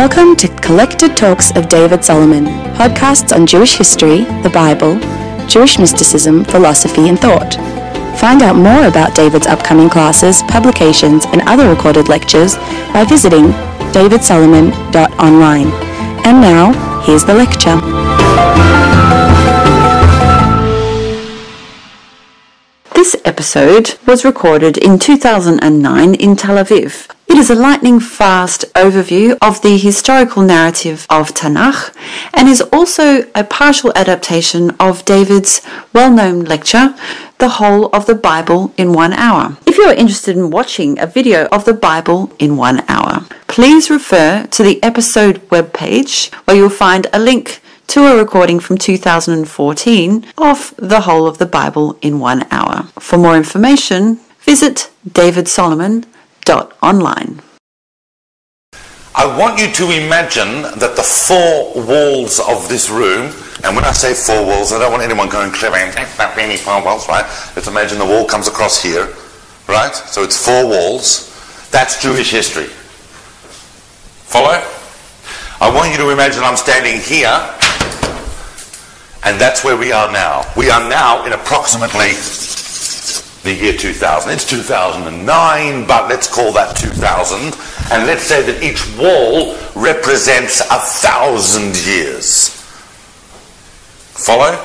Welcome to Collected Talks of David Solomon, podcasts on Jewish history, the Bible, Jewish mysticism, philosophy, and thought. Find out more about David's upcoming classes, publications, and other recorded lectures by visiting davidsolomon.online. And now, here's the lecture. This episode was recorded in 2009 in Tel Aviv. It is a lightning-fast overview of the historical narrative of Tanach and is also a partial adaptation of David's well-known lecture, The Whole of the Bible in 1 Hour. If you are interested in watching a video of the Bible in 1 hour, please refer to the episode webpage where you'll find a link to a recording from 2014 of The Whole of the Bible in 1 hour. For more information, visit davidsolomon.online. I want you to imagine that the four walls of this room, and when I say four walls, I don't want anyone going clever and not any four walls, right? Let's imagine the wall comes across here, right? So it's four walls. That's Jewish history. Follow? I want you to imagine I'm standing here, and that's where we are now. We are now in approximately the year 2000. It's 2009, but let's call that 2000. And let's say that each wall represents 1,000 years. Follow?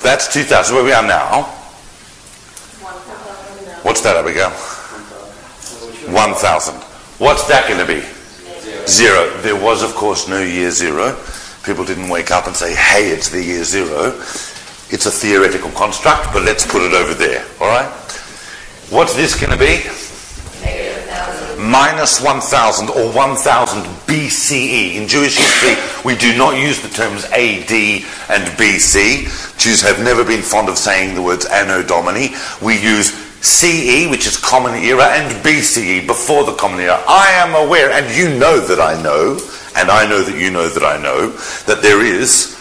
That's 2000, where we are now. What's that? There we go. 1,000. What's that going to be? Zero. There was, of course, no year zero. People didn't wake up and say, hey, it's the year zero. It's a theoretical construct, but let's put it over there, all right? What's this going to be? Minus 1,000 or 1,000 BCE. In Jewish history, we do not use the terms AD and BC. Jews have never been fond of saying the words Anno Domini. We use CE, which is Common Era, and BCE, before the Common Era. I am aware, and you know that I know, and I know that you know that I know, that there is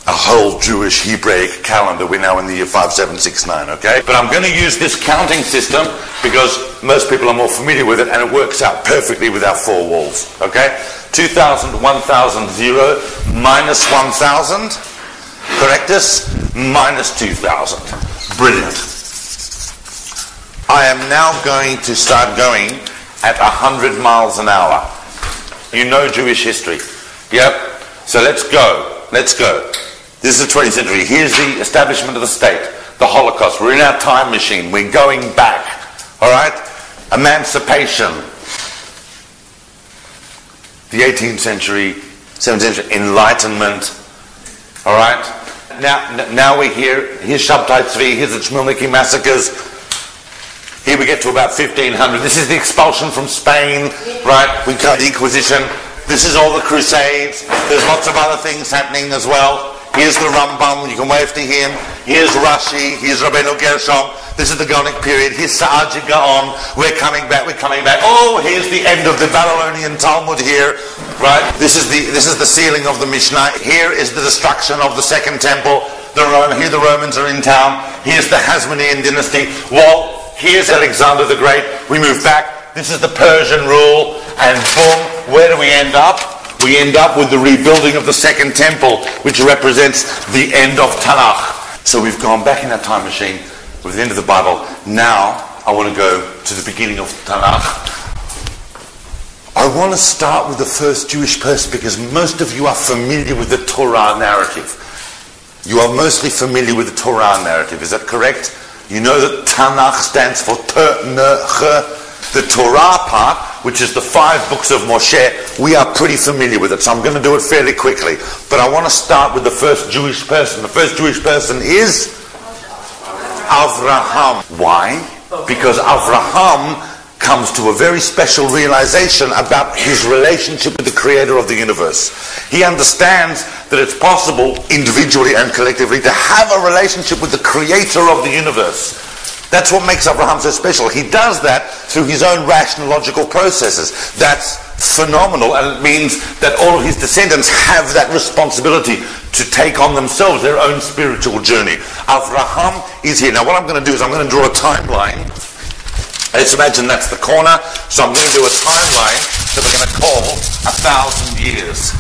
a whole Jewish Hebraic calendar. We're now in the year 5769, okay? But I'm going to use this counting system because most people are more familiar with it, and it works out perfectly with our four walls, okay? 2,000, 1,000, 0, minus 1,000, correct us, minus 2,000. Brilliant. I am now going to start going at 100 miles an hour. You know Jewish history. Yep. So let's go. Let's go. This is the 20th century. Here's the establishment of the state, the Holocaust. We're in our time machine. We're going back. All right? Emancipation. The 18th century, 17th century, Enlightenment. All right? Now we're here. Here's Shabtai Tzvi. Here's the Chmielnicki massacres. Here we get to about 1500. This is the expulsion from Spain, right? We got the Inquisition. This is all the Crusades. There's lots of other things happening as well. Here's the Rambam. You can wave to him. Here's Rashi. Here's Rabbeinu Gershom. This is the Gaonic period. Here's Sa'aji Gaon. We're coming back. We're coming back. Oh, here's the end of the Babylonian Talmud here, right? This is the sealing of the Mishnah. Here is the destruction of the Second Temple. Here the Romans are in town. Here's the Hasmonean dynasty. Well, here's Alexander the Great. We move back. This is the Persian rule. And boom, where do we end up? We end up with the rebuilding of the Second Temple, which represents the end of Tanach. So we've gone back in our time machine with the end of the Bible. Now, I want to go to the beginning of Tanach. I want to start with the first Jewish person because most of you are familiar with the Torah narrative. You are mostly familiar with the Torah narrative. Is that correct? You know that Tanach stands for Tanach. The Torah part, which is the 5 books of Moshe, we are pretty familiar with it, so I'm going to do it fairly quickly. But I want to start with the first Jewish person. The first Jewish person is Avraham. Why? Because Avraham comes to a very special realization about his relationship with the Creator of the universe. He understands that it's possible, individually and collectively, to have a relationship with the Creator of the universe. That's what makes Abraham so special. He does that through his own rationalogical processes. That's phenomenal, and it means that all of his descendants have that responsibility to take on themselves their own spiritual journey. Abraham is here. Now what I'm going to do is I'm going to draw a timeline Let's imagine that's the corner. So I'm going to do a timeline that we're going to call 1,000 years.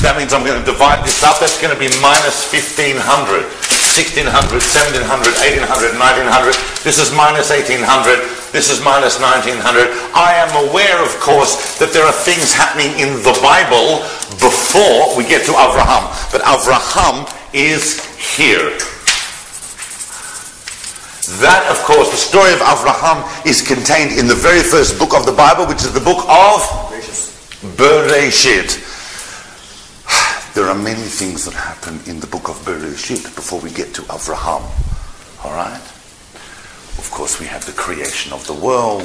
That means I'm going to divide this up. That's going to be minus 1,500, 1,600, 1,700, 1,800, 1,900. This is minus 1,800. This is minus 1,900. I am aware, of course, that there are things happening in the Bible before we get to Avraham. But Avraham is here. That, of course, the story of Avraham is contained in the very first book of the Bible, which is the book of Bereshit. There are many things that happen in the book of Bereshit before we get to Avraham. All right? Of course, we have the creation of the world.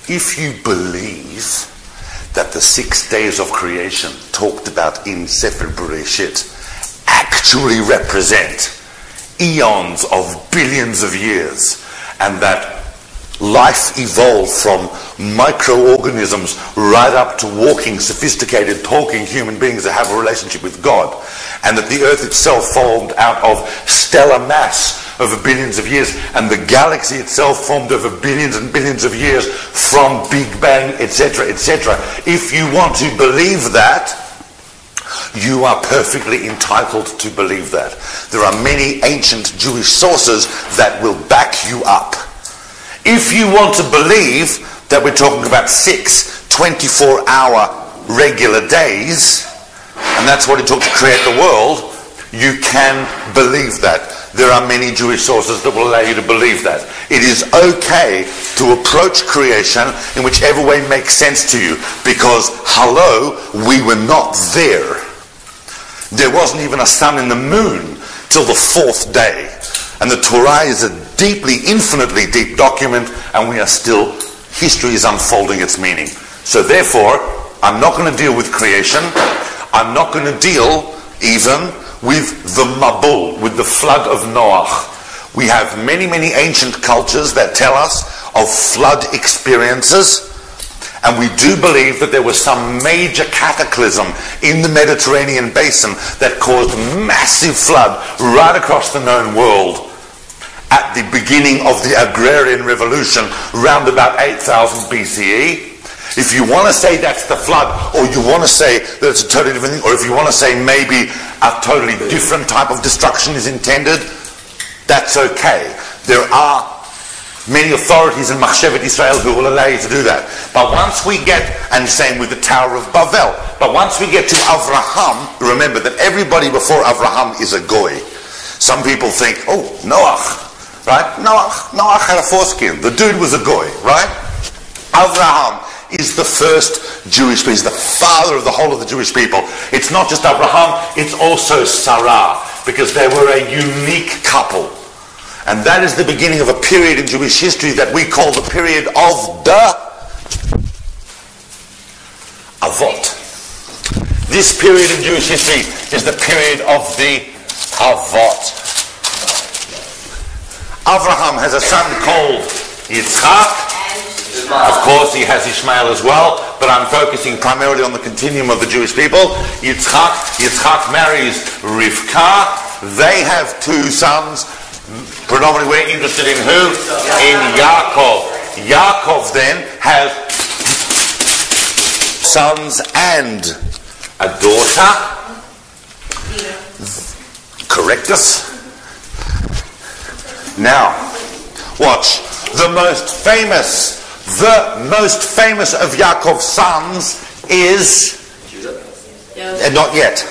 If you believe that the 6 days of creation talked about in Sefer Bereshit actually represent eons of billions of years, and that life evolved from microorganisms right up to walking, sophisticated, talking human beings that have a relationship with God, and that the earth itself formed out of stellar mass over billions of years, and the galaxy itself formed over billions and billions of years from Big Bang, etc., etc. If you want to believe that, you are perfectly entitled to believe that. There are many ancient Jewish sources that will back you up. If you want to believe that we're talking about 6 24-hour regular days, and that's what it took to create the world, you can believe that. There are many Jewish sources that will allow you to believe that. It is okay to approach creation in whichever way makes sense to you, because, hello, we were not there. There wasn't even a sun in the moon till the 4th day. And the Torah is a deeply, infinitely deep document, and we are still, history is unfolding its meaning. So therefore, I'm not going to deal with creation. I'm not going to deal even with the Mabul, with the flood of Noach. We have many, many ancient cultures that tell us of flood experiences, and we do believe that there was some major cataclysm in the Mediterranean basin that caused massive flood right across the known world at the beginning of the agrarian revolution, round about 8000 BCE. If you want to say that's the flood, or you want to say that it's a totally different thing, or if you want to say maybe a totally different type of destruction is intended, that's okay. There are many authorities in Machshevet Israel who will allow you to do that. But once we get, and same with the Tower of Babel, but once we get to Avraham, remember that everybody before Avraham is a goy. Some people think, oh, Noach, right? Noach had a foreskin. The dude was a goy, right? Avraham is the first Jewish people. He's the father of the whole of the Jewish people. It's not just Abraham, it's also Sarah, because they were a unique couple. And that is the beginning of a period in Jewish history that we call the period of the Avot. This period in Jewish history is the period of the Avot. Abraham has a son called Yitzchak. Of course, he has Ishmael as well, but I'm focusing primarily on the continuum of the Jewish people. Yitzchak marries Rivka. They have 2 sons. Predominantly, we're interested in who? In Yaakov. Yaakov then has sons and a daughter. Correct us. Now, watch. The most famous of Yaakov's sons is not yet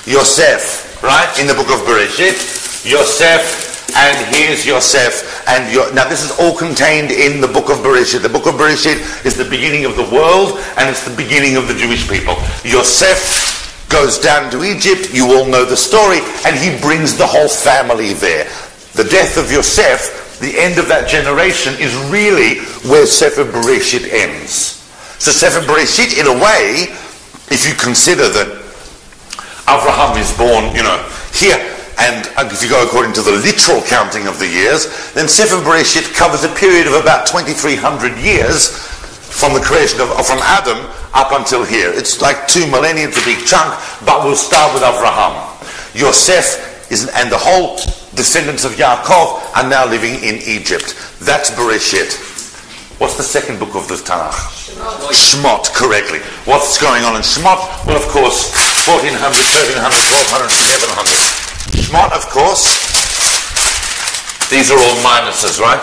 Yosef, right? In the book of Bereshit, Yosef, and here's Yosef, and now this is all contained in the book of Bereshit. The book of Bereshit is the beginning of the world, and it's the beginning of the Jewish people. Yosef goes down to Egypt. You all know the story, and he brings the whole family there. The death of Yosef, the end of that generation, is really where Sefer Bereshit ends. So Sefer Bereshit, in a way, if you consider that Avraham is born, here, and if you go according to the literal counting of the years, then Sefer Bereshit covers a period of about 2,300 years from the creation from Adam up until here. It's like 2 millennia, it's a big chunk, but we'll start with Avraham. Yosef and the whole descendants of Yaakov are now living in Egypt. That's Bereshit. What's the second book of the Tanakh? Shmot, correctly. What's going on in Shmot? Well, of course, 1400, 1300, 1200, 1100. Shmot, of course, these are all minuses, right?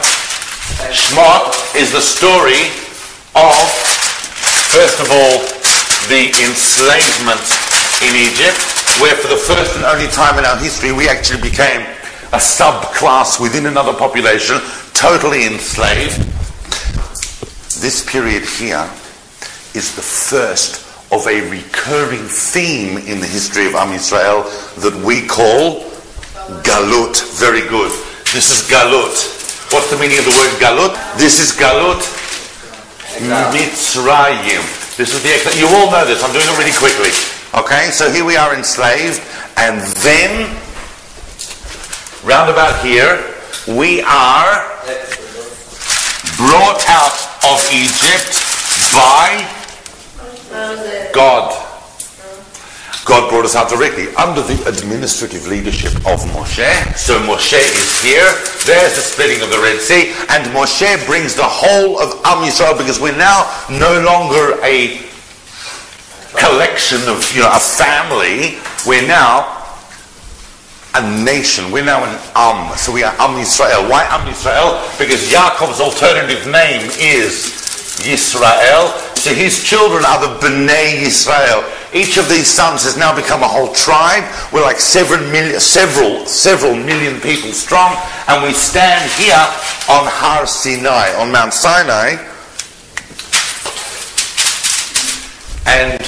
Shmot is the story of, first of all, the enslavement in Egypt, where for the first and only time in our history we actually became a subclass within another population, totally enslaved. This period here is the first of a recurring theme in the history of Am Yisrael that we call Galut. Very good. This is Galut. What's the meaning of the word Galut? This is Galut Mitzrayim. This is the exile. You all know this. I'm doing it really quickly. Okay, so here we are enslaved, and then round about here we are brought out of Egypt by God. God brought us out directly under the administrative leadership of Moshe. So Moshe is here. There's the splitting of the Red Sea, and Moshe brings the whole of Am Yisrael, because we're now no longer a collection of, a family. We're now a nation. We're now an Am. So we are Am Yisrael. Why Am Yisrael? Because Yaakov's alternative name is Yisrael. So his children are the Bnei Yisrael. Each of these sons has now become a whole tribe. We're like several million people strong, and we stand here on Har Sinai, on Mount Sinai. And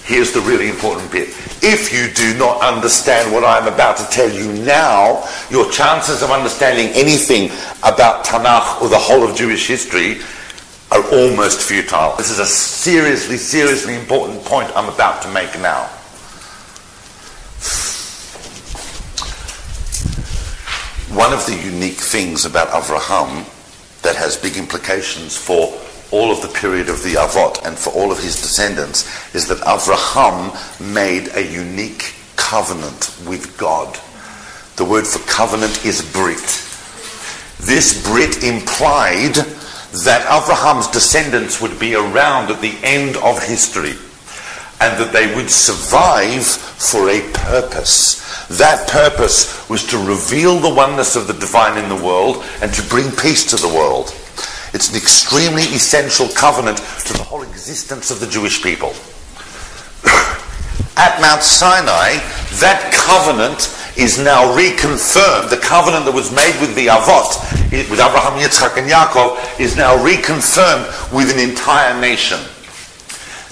here's the really important bit. If you do not understand what I'm about to tell you now, your chances of understanding anything about Tanakh or the whole of Jewish history are almost futile. This is a seriously important point I'm about to make now. One of the unique things about Avraham that has big implications for all of the period of the Avot and for all of his descendants is that Avraham made a unique covenant with God. The word for covenant is Brit. This Brit implied that Abraham's descendants would be around at the end of history, and that they would survive for a purpose. That purpose was to reveal the oneness of the divine in the world and to bring peace to the world. It's an extremely essential covenant to the whole existence of the Jewish people. At Mount Sinai, that covenant is now reconfirmed. The covenant that was made with the Avot, with Abraham, Yitzchak, and Yaakov, is now reconfirmed with an entire nation.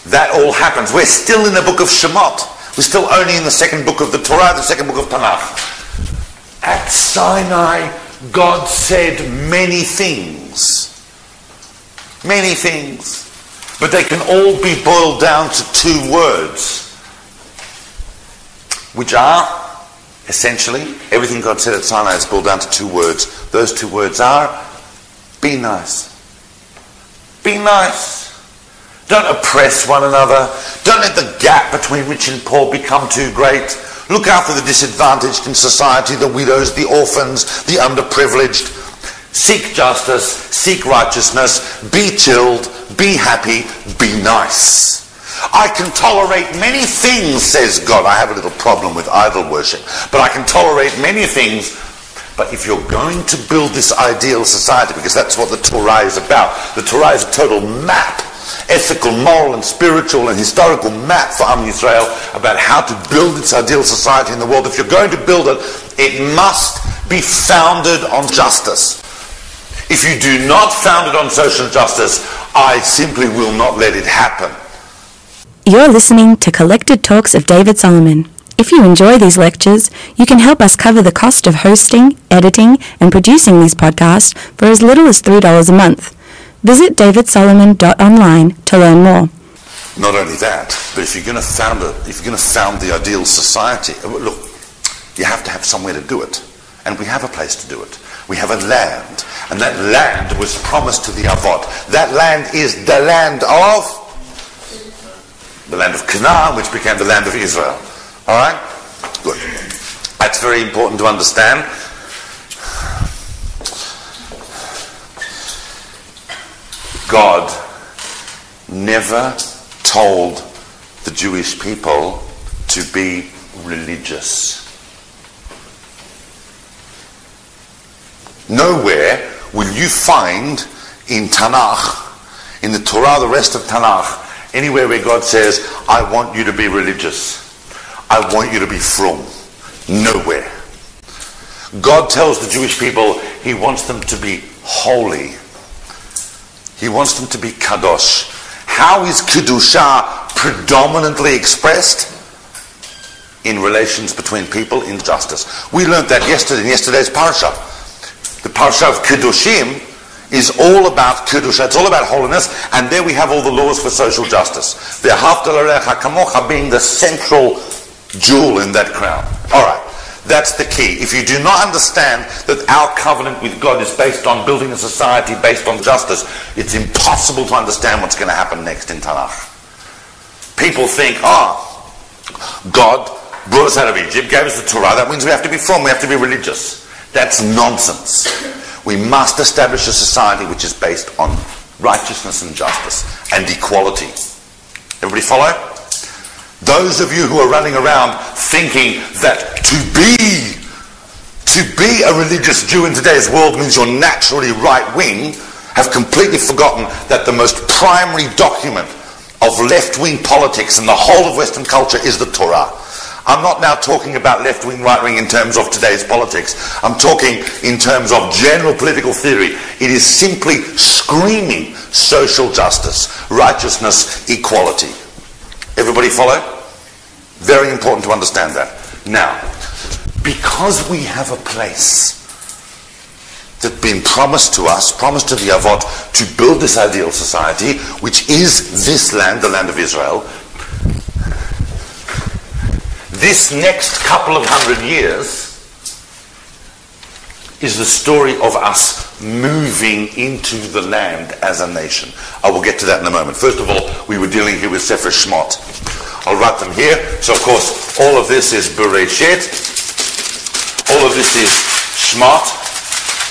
That all happens. We're still in the book of Shemot. We're still only in the second book of the Torah, the second book of Tanakh. At Sinai, God said many things. Many things. But they can all be boiled down to two words, which are, essentially, everything God said at Sinai is boiled down to two words. Those two words are, be nice. Be nice. Don't oppress one another. Don't let the gap between rich and poor become too great. Look after the disadvantaged in society, the widows, the orphans, the underprivileged. Seek justice, seek righteousness, be chilled, be happy, be nice. I can tolerate many things, says God. I have a little problem with idol worship, but I can tolerate many things. But if you're going to build this ideal society, because that's what the Torah is about, the Torah is a total map, ethical, moral, and spiritual and historical map for Am Yisrael about how to build its ideal society in the world. If you're going to build it, it must be founded on justice. If you do not found it on social justice, I simply will not let it happen. You're listening to Collected Talks of David Solomon. If you enjoy these lectures, you can help us cover the cost of hosting, editing, and producing these podcasts for as little as $3 a month. Visit davidsolomon.online to learn more. Not only that, but if you're going to found the ideal society, look, you have to have somewhere to do it. And we have a place to do it. We have a land. And that land was promised to the Avot. That land is the land of Canaan, which became the land of Israel. All right? Good. That's very important to understand. God never told the Jewish people to be religious. Nowhere will you find in Tanach, in the Torah, the rest of Tanach, anywhere where God says, I want you to be religious. I want you to be frum. Nowhere. God tells the Jewish people he wants them to be holy. He wants them to be kadosh. How is Kedusha predominantly expressed? In relations between people, in justice. We learned that yesterday in yesterday's parasha. The parasha of Kedushim is all about Kedusha. It's all about holiness, and there we have all the laws for social justice. Ve'ahavta l'recha kamocha being the central jewel in that crown. Alright, that's the key. If you do not understand that our covenant with God is based on building a society based on justice, it's impossible to understand what's going to happen next in Tanakh. People think, God brought us out of Egypt, gave us the Torah, that means we have to be frum, we have to be religious. That's nonsense. We must establish a society which is based on righteousness and justice and equality. Everybody follow? Those of you who are running around thinking that to be a religious Jew in today's world means you're naturally right-wing, have completely forgotten that the most primary document of left-wing politics in the whole of Western culture is the Torah. I'm not now talking about left-wing, right-wing in terms of today's politics. I'm talking in terms of general political theory. It is simply screaming social justice, righteousness, equality. Everybody follow? Very important to understand that. Now, because we have a place that's been promised to us, promised to the Avot, to build this ideal society, which is this land, the land of Israel, this next couple of 100 years is the story of us moving into the land as a nation. I will get to that in a moment. First of all, we were dealing here with Sefer Shmot. I'll write them here. So, of course, all of this is Bereshit. All of this is Shmot.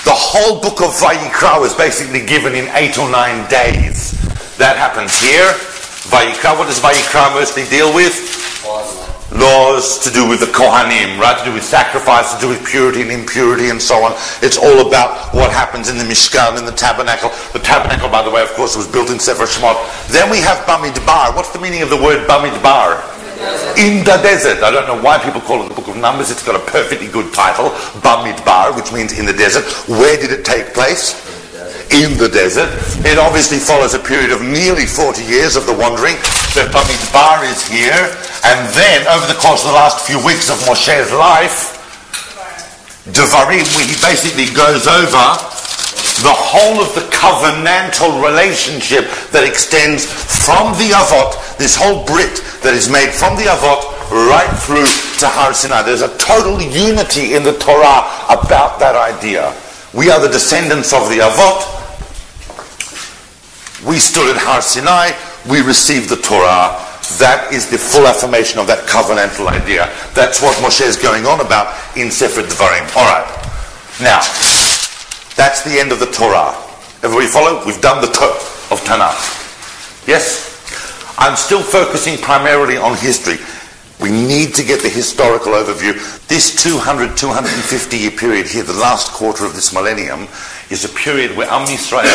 The whole book of Vayikra was basically given in 8 or 9 days. That happens here. Vayikra, what does Vayikra mostly deal with? Laws to do with the Kohanim, right? To do with sacrifice, to do with purity and impurity and so on. It's all about what happens in the Mishkan, in the tabernacle. The tabernacle, by the way, of course, was built in Sefer Shemot. Then we have Bamidbar. What's the meaning of the word Bamidbar? In the desert. I don't know why people call it the Book of Numbers. It's got a perfectly good title, Bamidbar, which means in the desert. Where did it take place? In the desert. It obviously follows a period of nearly 40 years of the wandering. The Bamidbar is here, and then over the course of the last few weeks of Moshe's life, Devarim, where he basically goes over the whole of the covenantal relationship that extends from the Avot, this whole Brit that is made from the Avot right through to Har Sinai. There's a total unity in the Torah about that idea. We are the descendants of the Avot. We stood at Har Sinai. We received the Torah. That is the full affirmation of that covenantal idea. That's what Moshe is going on about in Sefer Devarim. All right. Now, that's the end of the Torah. Everybody follow? We've done the Torah of Tanakh. Yes? I'm still focusing primarily on history. We need to get the historical overview. This 250 year period here, the last quarter of this millennium, is a period where Am Yisrael,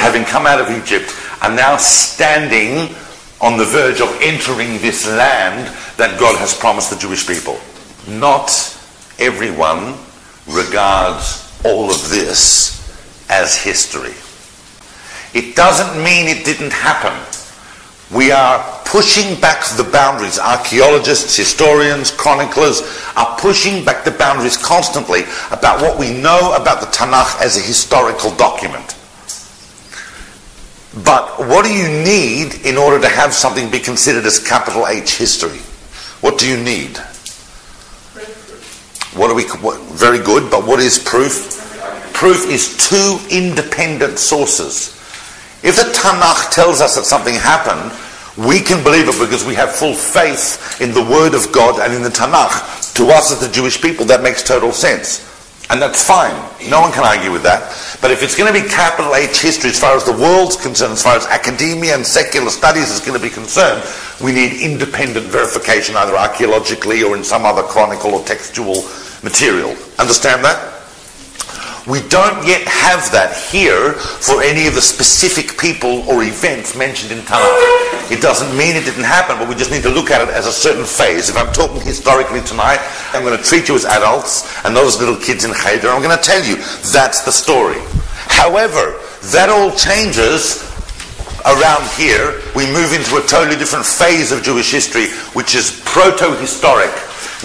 having come out of Egypt, are now standing on the verge of entering this land that God has promised the Jewish people. Not everyone regards all of this as history. It doesn't mean it didn't happen. We are pushing back the boundaries. Archaeologists, historians, chroniclers are pushing back the boundaries constantly about what we know about the Tanakh as a historical document. But what do you need in order to have something be considered as capital H history? What do you need? Very good, but what is proof? Proof is two independent sources. If the Tanakh tells us that something happened, we can believe it because we have full faith in the Word of God and in the Tanakh. To us as the Jewish people, that makes total sense. And that's fine. No one can argue with that. But if it's going to be capital H history as far as the world's concerned, as far as academia and secular studies is going to be concerned, we need independent verification, either archaeologically or in some other chronicle or textual material. Understand that? We don't yet have that here for any of the specific people or events mentioned in Tanakh. It doesn't mean it didn't happen, but we just need to look at it as a certain phase. If I'm talking historically tonight, I'm going to treat you as adults and those little kids in Cheder. I'm going to tell you that's the story. However, that all changes around here. We move into a totally different phase of Jewish history, which is proto-historic.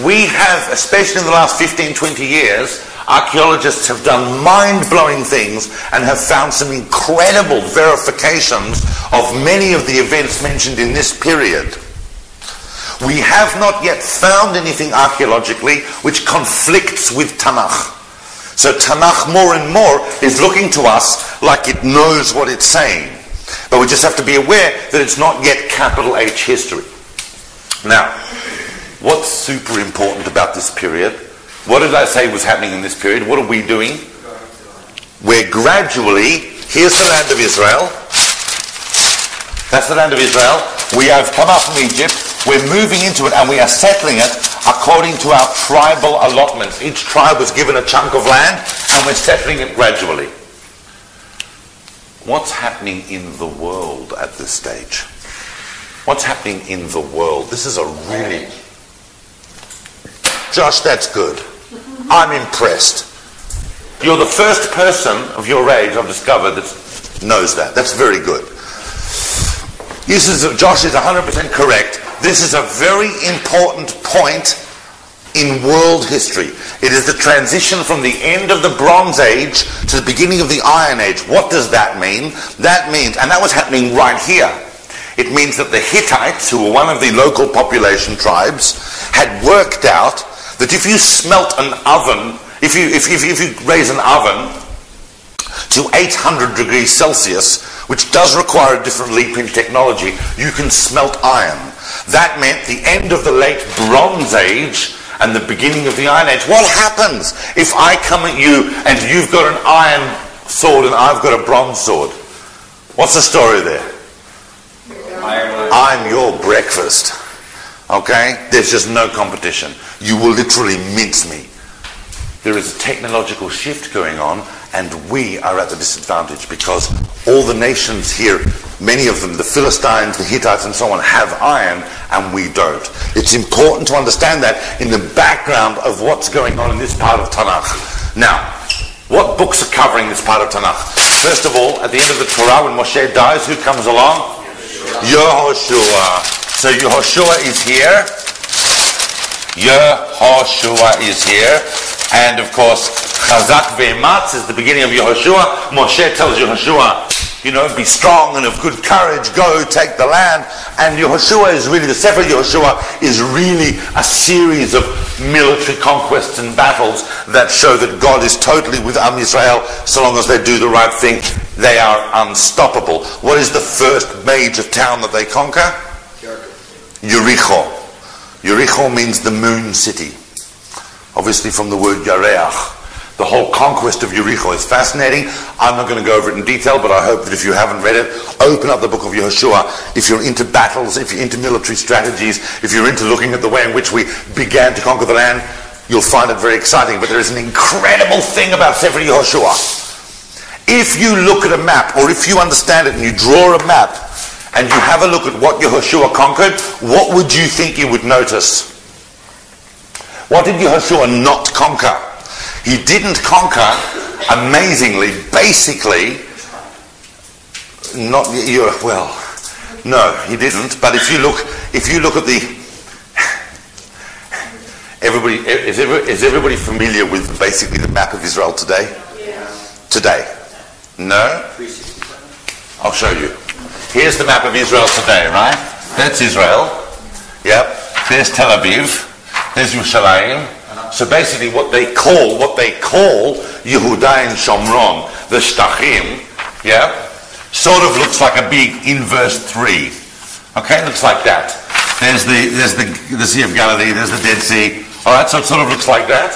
We have, especially in the last 15, 20 years, archaeologists have done mind-blowing things and have found some incredible verifications of many of the events mentioned in this period. We have not yet found anything archaeologically which conflicts with Tanakh. So Tanakh more and more is looking to us like it knows what it's saying. But we just have to be aware that it's not yet capital H history. Now, what's super important about this period? What did I say was happening in this period? What are we doing? We're gradually, here's the land of Israel. That's the land of Israel. We have come up from Egypt. We're moving into it and we are settling it according to our tribal allotments. Each tribe was given a chunk of land and we're settling it gradually. What's happening in the world at this stage? What's happening in the world? This is a really... Josh, that's good. I'm impressed. You're the first person of your age I've discovered that knows that. That's very good. Josh is 100% correct. This is a very important point in world history. It is the transition from the end of the Bronze Age to the beginning of the Iron Age. What does that mean? That means, and that was happening right here, it means that the Hittites, who were one of the local population tribes, had worked out that if you smelt an oven, if you raise an oven to 800 degrees Celsius, which does require a different leap in technology, you can smelt iron. That meant the end of the late Bronze Age and the beginning of the Iron Age. What happens if I come at you and you've got an iron sword and I've got a bronze sword? What's the story there? I'm your breakfast. Okay? There's just no competition. You will literally mince me. There is a technological shift going on and we are at the disadvantage because all the nations here, many of them, the Philistines, the Hittites and so on, have iron and we don't. It's important to understand that in the background of what's going on in this part of Tanakh. Now, what books are covering this part of Tanakh? First of all, at the end of the Torah, when Moshe dies, who comes along? Yehoshua. So Yehoshua is here. Yehoshua is here. And of course, Chazak ve'ematz is the beginning of Yehoshua. Moshe tells Yehoshua, be strong and of good courage, go take the land. And Yehoshua is really, the Sefer Yehoshua is really a series of military conquests and battles that show that God is totally with Am Yisrael. So long as they do the right thing, they are unstoppable. What is the first major town that they conquer? Yericho. Yericho means the moon city. Obviously from the word Yareach. The whole conquest of Yericho is fascinating. I'm not going to go over it in detail, but I hope that if you haven't read it, open up the book of Yehoshua. If you're into battles, if you're into military strategies, if you're into looking at the way in which we began to conquer the land, you'll find it very exciting. But there is an incredible thing about Sefer Yehoshua. If you look at a map, or if you understand it and you draw a map, and you have a look at what Yehoshua conquered, what would you think you would notice? What did Yehoshua not conquer? He didn't conquer, amazingly, basically, no, he didn't. But if you look at the, is everybody familiar with basically the map of Israel today? Yeah. Today? No? I'll show you. Here's the map of Israel today, right? That's Israel. Yep. There's Tel Aviv. There's Yerushalayim. So basically what they call Yehuda and Shomron, the Shtachim, yeah, sort of looks like a big inverse 3. Okay, looks like that. There's the Sea of Galilee, there's the Dead Sea. Alright, so it sort of looks like that.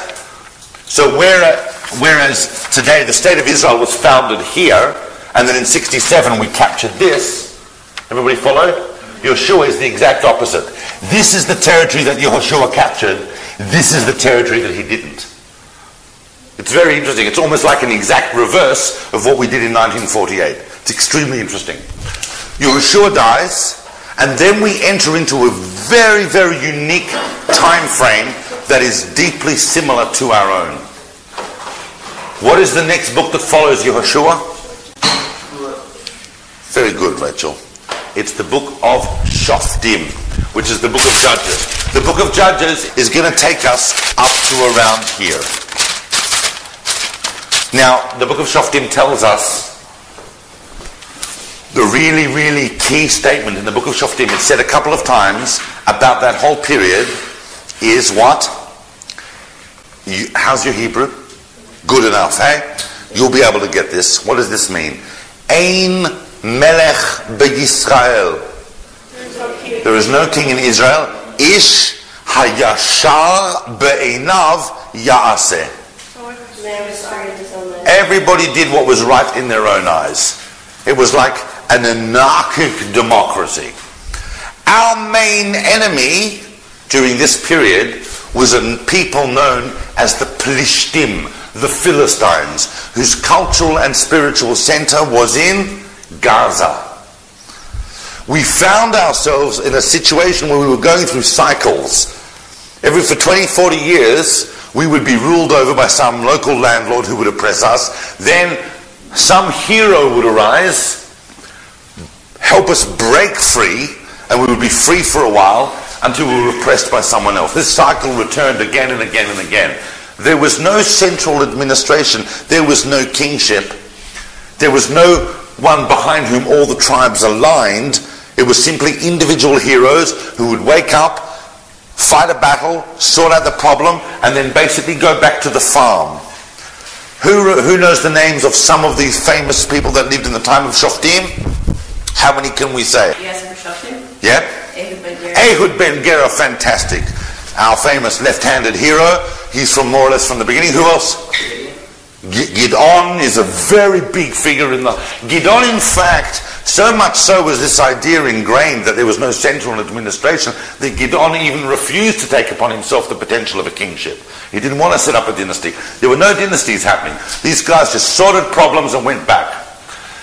So we're at Whereas today the state of Israel was founded here, and then in 67 we captured this. Everybody followed? Yeshua is the exact opposite. This is the territory that Yehoshua captured. This is the territory that he didn't. It's very interesting. It's almost like an exact reverse of what we did in 1948. It's extremely interesting. Yehoshua dies, and then we enter into a very, very unique time frame that is deeply similar to our own. What is the next book that follows Yehoshua? Very good, Rachel. It's the book of Shoftim, which is the book of Judges. The book of Judges is going to take us up to around here. Now, the book of Shoftim tells us the really, really key statement in the book of Shoftim. It's said a couple of times about that whole period is what? How's your Hebrew? Good enough, hey? You'll be able to get this. What does this mean? Ein melech beYisrael. There is no king in Israel. Ish hayashar be'einav ya'aseh. Everybody did what was right in their own eyes. It was like an anarchic democracy. Our main enemy during this period was a people known as the Plishtim, the Philistines, whose cultural and spiritual center was in Gaza. We found ourselves in a situation where we were going through cycles. For 20, 40 years, we would be ruled over by some local landlord who would oppress us. Then some hero would arise, help us break free, and we would be free for a while until we were oppressed by someone else. This cycle returned again and again and again. There was no central administration. There was no kingship. There was no one behind whom all the tribes aligned. It was simply individual heroes who would wake up, fight a battle, sort out the problem, and then basically go back to the farm. Who knows the names of some of these famous people that lived in the time of Shoftim? How many can we say? Yes, for Shoftim. Yeah? Ehud ben Gera, fantastic. Our famous left-handed hero. He's from more or less from the beginning. Who else? Gidon is a very big figure in the... Gidon, in fact, so much so was this idea ingrained that there was no central administration that Gidon even refused to take upon himself the potential of a kingship. He didn't want to set up a dynasty. There were no dynasties happening. These guys just sorted problems and went back.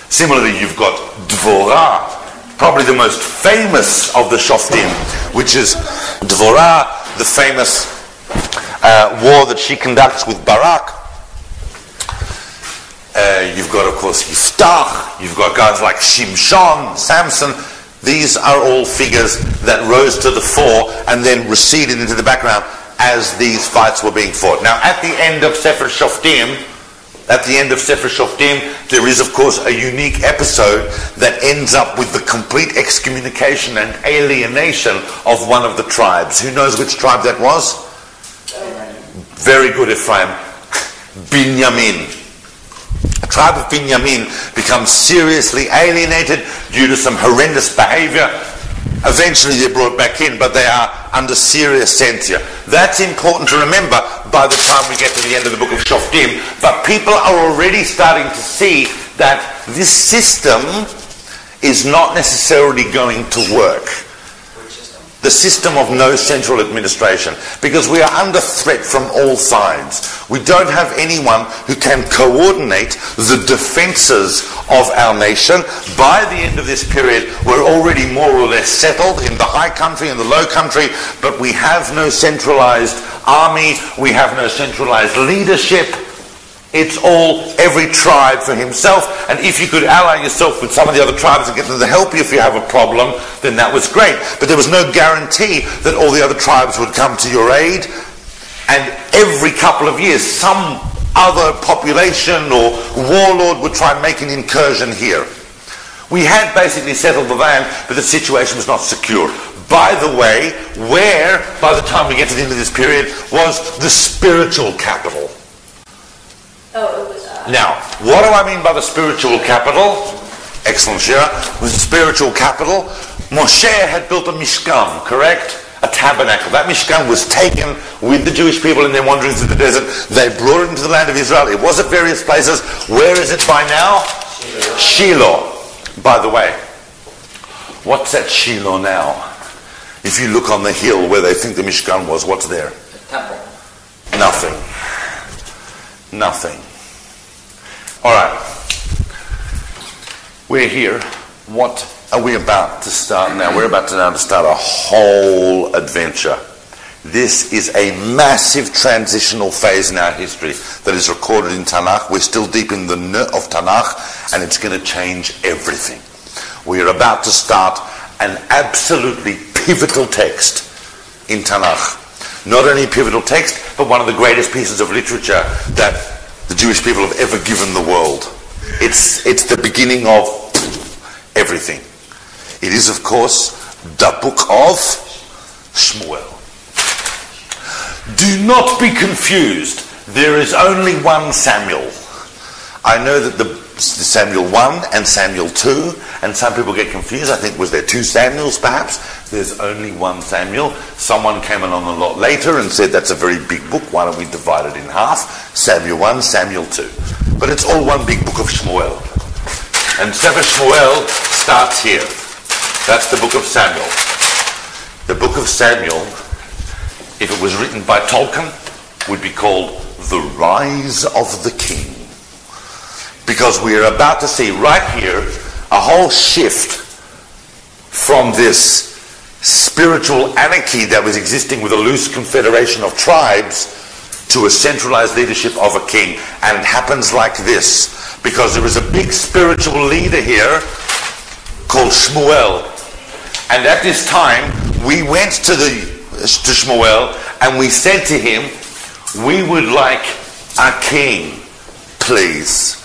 Similarly, you've got Devorah, probably the most famous of the Shoftim, which is Devorah, the famous war that she conducts with Barak. You've got, of course, Yiftach. You've got guys like Shimshon, Samson. These are all figures that rose to the fore and then receded into the background as these fights were being fought. Now, at the end of Sefer Shoftim, there is, of course, a unique episode that ends up with the complete excommunication and alienation of one of the tribes. Who knows which tribe that was? Very good, Ephraim. Binyamin. The tribe of Binyamin becomes seriously alienated due to some horrendous behavior. Eventually they're brought back in, but they are under serious censure. That's important to remember by the time we get to the end of the book of Shoftim. But people are already starting to see that this system is not necessarily going to work. The system of no central administration, because we are under threat from all sides. We don't have anyone who can coordinate the defenses of our nation. By the end of this period, we're already more or less settled in the high country and the low country, but we have no centralized army, we have no centralized leadership. It's all every tribe for himself, and if you could ally yourself with some of the other tribes and get them to help you if you have a problem, then that was great. But there was no guarantee that all the other tribes would come to your aid, and every couple of years some other population or warlord would try and make an incursion here. We had basically settled the land, but the situation was not secure. By the way, where, by the time we get to the end of this period, was the spiritual capital. Now, what do I mean by the spiritual capital? Excellent, Shira. It was the spiritual capital. Moshe had built a Mishkan, correct? a tabernacle. That Mishkan was taken with the Jewish people in their wandering through the desert. They brought it into the land of Israel. It was at various places. Where is it by now? Shiloh. By the way, what's at Shiloh now? If you look on the hill where they think the Mishkan was, what's there? The temple. Nothing. Nothing. All right. We're here. What are we about to start now? We're about to start a whole adventure. This is a massive transitional phase in our history that is recorded in Tanach. We're still deep in the of Tanach, and it's going to change everything. We are about to start an absolutely pivotal text in Tanach. Not only pivotal text, but one of the greatest pieces of literature that the Jewish people have ever given the world. It's the beginning of everything. It is, of course, the Book of Shmoel. Do not be confused. There is only one Samuel. I know that the Samuel 1 and Samuel 2, and some people get confused. I think, was there two Samuels perhaps? There's only one Samuel. Someone came along a lot later and said that's a very big book, why don't we divide it in half? Samuel 1, Samuel 2. But it's all one big Book of Shmoel. And Sefer Shmoel starts here. That's the Book of Samuel. The Book of Samuel, if it was written by Tolkien, would be called The Rise of the King. Because we are about to see right here a whole shift from this spiritual anarchy that was existing with a loose confederation of tribes to a centralized leadership of a king. And it happens like this, because there is a big spiritual leader here called Shmuel. And at this time, we went to Shmuel and we said to him, we would like a king, please.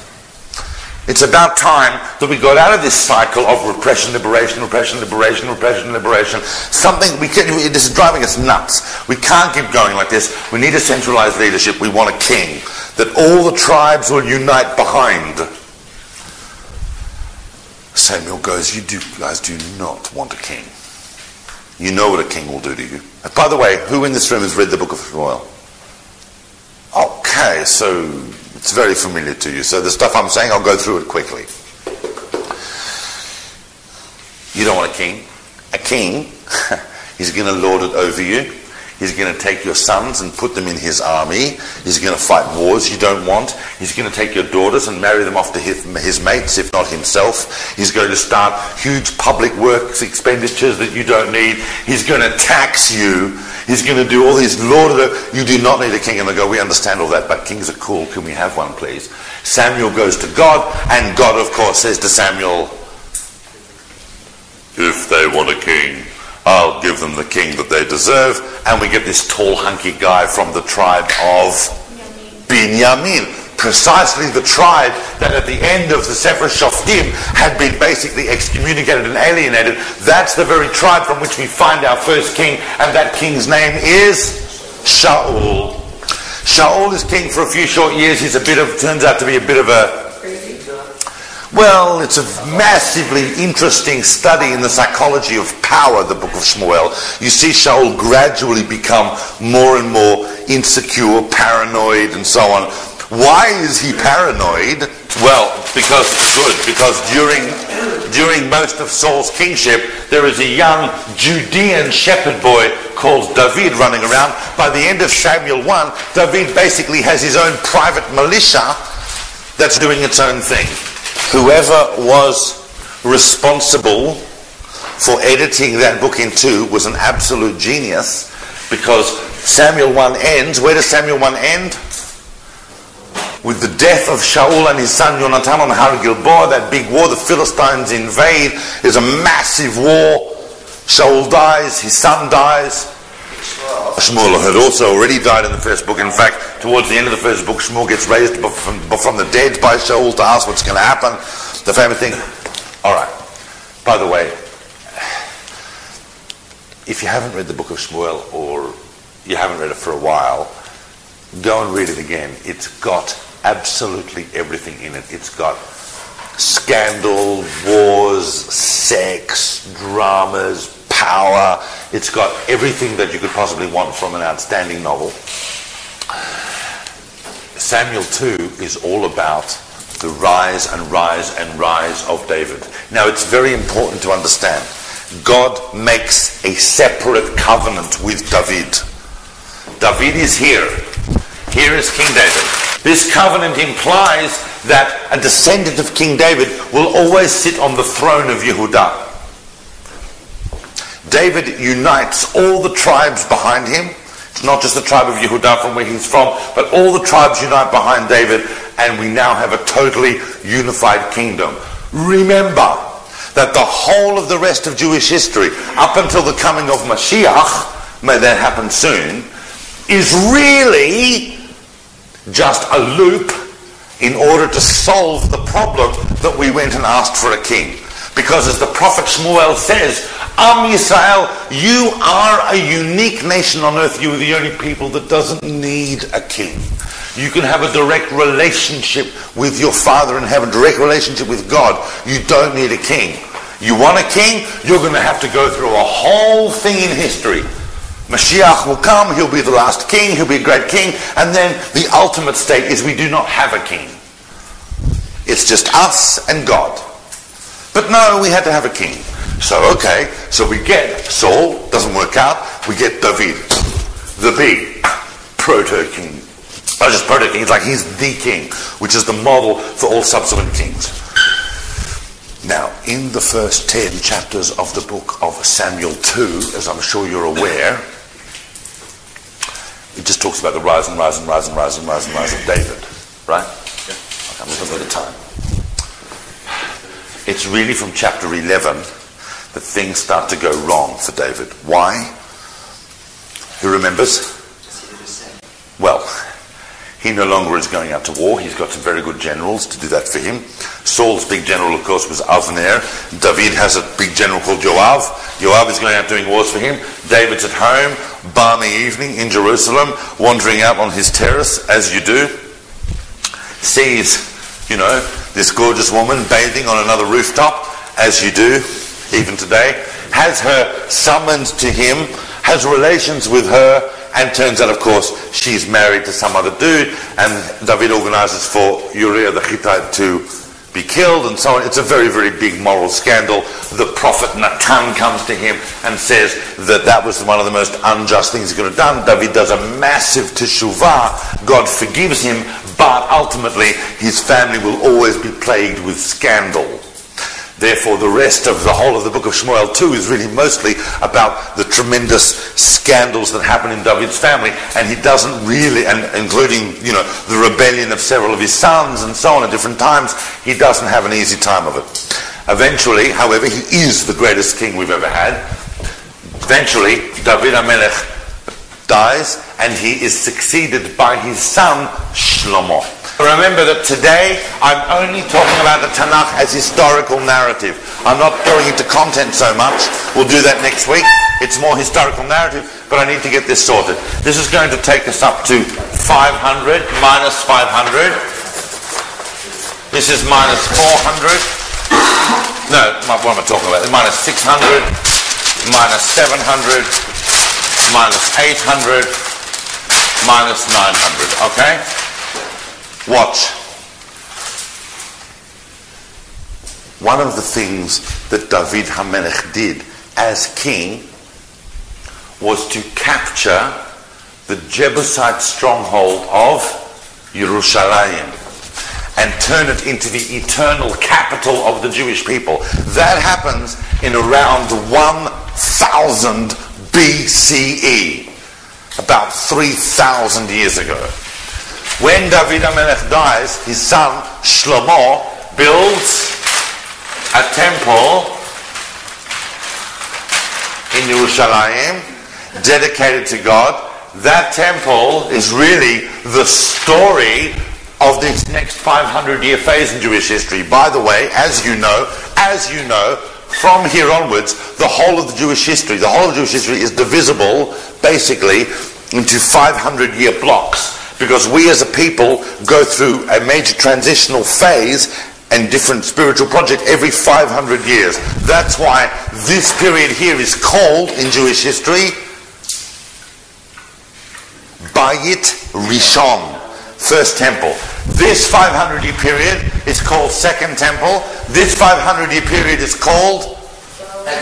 It's about time that we got out of this cycle of repression, liberation, repression, liberation, repression, liberation. This is driving us nuts. We can't keep going like this. We need a centralized leadership. We want a king that all the tribes will unite behind. Samuel goes, you guys do not want a king. You know what a king will do to you. And by the way, who in this room has read the Book of Shmoel? Okay, so it's very familiar to you. So the stuff I'm saying, I'll go through it quickly. You don't want a king. A king, he's going to lord it over you. He's going to take your sons and put them in his army. He's going to fight wars you don't want. He's going to take your daughters and marry them off to his mates, if not himself. He's going to start huge public works expenditures that you don't need. He's going to tax you. He's going to do all these you do not need a king. And they go, we understand all that, but kings are cool. Can we have one, please? Samuel goes to God, and God, of course, says to Samuel, if they want a king, I'll give them the king that they deserve. And we get this tall, hunky guy from the tribe of Binyamin. Precisely the tribe that at the end of the Sefer Shoftim had been basically excommunicated and alienated. That's the very tribe from which we find our first king, and that king's name is Shaul. Shaul is king for a few short years. Turns out to be a bit of a... Well, it's a massively interesting study in the psychology of power, the Book of Shmoel. You see Shaul gradually become more and more insecure, paranoid, and so on. Why is he paranoid? Well, because during most of Saul's kingship, there is a young Judean shepherd boy called David running around. By the end of Samuel 1, David basically has his own private militia that's doing its own thing. Whoever was responsible for editing that book in two was an absolute genius, because Samuel 1 ends. Where does Samuel 1 end? With the death of Shaul and his son Jonathan on Har Gilboa, that big war. The Philistines invade. There's a massive war. Shaul dies. His son dies. Shmuel had also already died in the first book. In fact, towards the end of the first book, Shmuel gets raised from the dead by Shaul to ask what's going to happen. The famous thing. All right. By the way, if you haven't read the Book of Shmuel, or you haven't read it for a while, go and read it again. It's got absolutely everything in it. It's got scandal, wars, sex, dramas, power. It's got everything that you could possibly want from an outstanding novel. Samuel 2 is all about the rise and rise and rise of David. Now, it's very important to understand. God makes a separate covenant with David. David is here. Here is King David. This covenant implies that a descendant of King David will always sit on the throne of Yehudah. David unites all the tribes behind him. It's not just the tribe of Yehudah from where he's from, but all the tribes unite behind David, and we now have a totally unified kingdom. Remember that the whole of the rest of Jewish history, up until the coming of Mashiach, may that happen soon, is really just a loop in order to solve the problem that we went and asked for a king. Because as the prophet Shmoel says, Am Yisrael, you are a unique nation on earth. You are the only people that doesn't need a king. You can have a direct relationship with your Father and have a direct relationship with God. You don't need a king. You want a king, you're going to have to go through a whole thing in history. Mashiach will come, he'll be the last king, he'll be a great king, and then the ultimate state is we do not have a king. It's just us and God. But no, we had to have a king. So we get Saul, doesn't work out, we get David, the big proto-king. Not just proto-king, it's like he's the king, which is the model for all subsequent kings. Now, in the first 10 chapters of the book of Samuel 2, as I'm sure you're aware, it just talks about the rise and rise and rise and rise and rise and rise of David. Right? Yeah. Okay, I'm looking at the time. It's really from chapter 11 that things start to go wrong for David. Why? Who remembers? Well, he no longer is going out to war. He's got some very good generals to do that for him. Saul's big general, of course, was Avner. David has a big general called Joab. Joab is going out doing wars for him. David's at home, balmy evening in Jerusalem, wandering out on his terrace, as you do. Sees, this gorgeous woman bathing on another rooftop, as you do, even today. Has her summoned to him, has relations with her, and turns out, of course, she's married to some other dude, and David organizes for Uriah the Hittite to be killed, and so on. It's a very, very big moral scandal. The prophet Nathan comes to him and says that was one of the most unjust things he could have done. David does a massive teshuvah. God forgives him, but ultimately his family will always be plagued with scandal. Therefore, the rest of the whole of the Book of Shmoel 2 is really mostly about the tremendous scandals that happen in David's family, and he doesn't really, and including, the rebellion of several of his sons and so on at different times, he doesn't have an easy time of it. Eventually, however, he is the greatest king we've ever had. Eventually, David HaMelech dies, and he is succeeded by his son, Shlomo. Remember that today I'm only talking about the Tanach as historical narrative. I'm not going into content so much. We'll do that next week. It's more historical narrative, but I need to get this sorted. This is going to take us up to 500 minus 500. This is minus 400. No, what am I talking about? Minus 600, minus 700, minus 800, minus 900. Okay? Watch. One of the things that David HaMelech did as king was to capture the Jebusite stronghold of Yerushalayim and turn it into the eternal capital of the Jewish people. That happens in around 1000 BCE, about 3,000 years ago. When David HaMelech dies, his son Shlomo builds a temple in Yerushalayim dedicated to God. That temple is really the story of this next 500-year phase in Jewish history. By the way, as you know, from here onwards, the whole of Jewish history is divisible basically into 500-year blocks. Because we as a people go through a major transitional phase and different spiritual project every 500 years. That's why this period here is called, in Jewish history, Bayit Rishon, First Temple. This 500-year period is called Second Temple. This 500-year period is called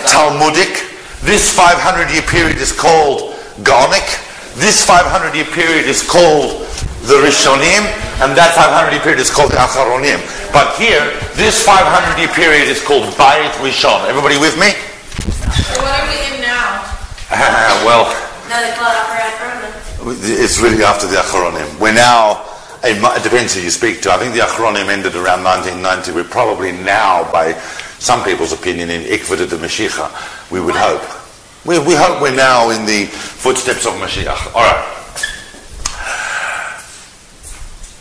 Talmudic. This 500-year period is called Gaonic. This 500-year period is called the Rishonim, and that 500-year period is called the Acharonim. But here, this 500-year period is called Bayit Rishon. Everybody with me? So what are we in now? Well, Now they call it Acharonim. it's really after the Acharonim. We're now, it depends who you speak to. I think the Acharonim ended around 1990. We're probably now, by some people's opinion, in Ikved de Mashiach. We would hope. We hope we're now in the footsteps of Mashiach. All right.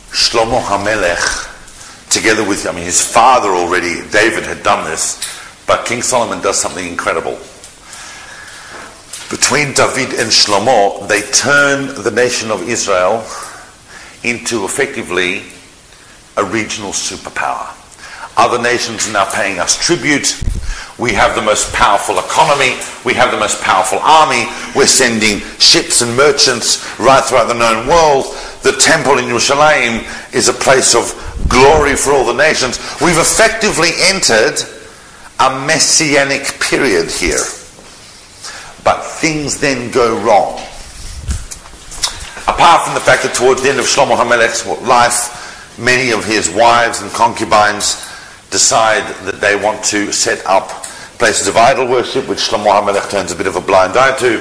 Shlomo HaMelech, together with, his father already, David, had done this, but King Solomon does something incredible. Between David and Shlomo, they turn the nation of Israel into effectively a regional superpower. Other nations are now paying us tribute. We have the most powerful economy. We have the most powerful army. We're sending ships and merchants right throughout the known world. The temple in Yerushalayim is a place of glory for all the nations. We've effectively entered a messianic period here. But things then go wrong. Apart from the fact that towards the end of Shlomo HaMelech's life, many of his wives and concubines decide that they want to set up places of idol worship, which Shlomo HaMelech turns a bit of a blind eye to.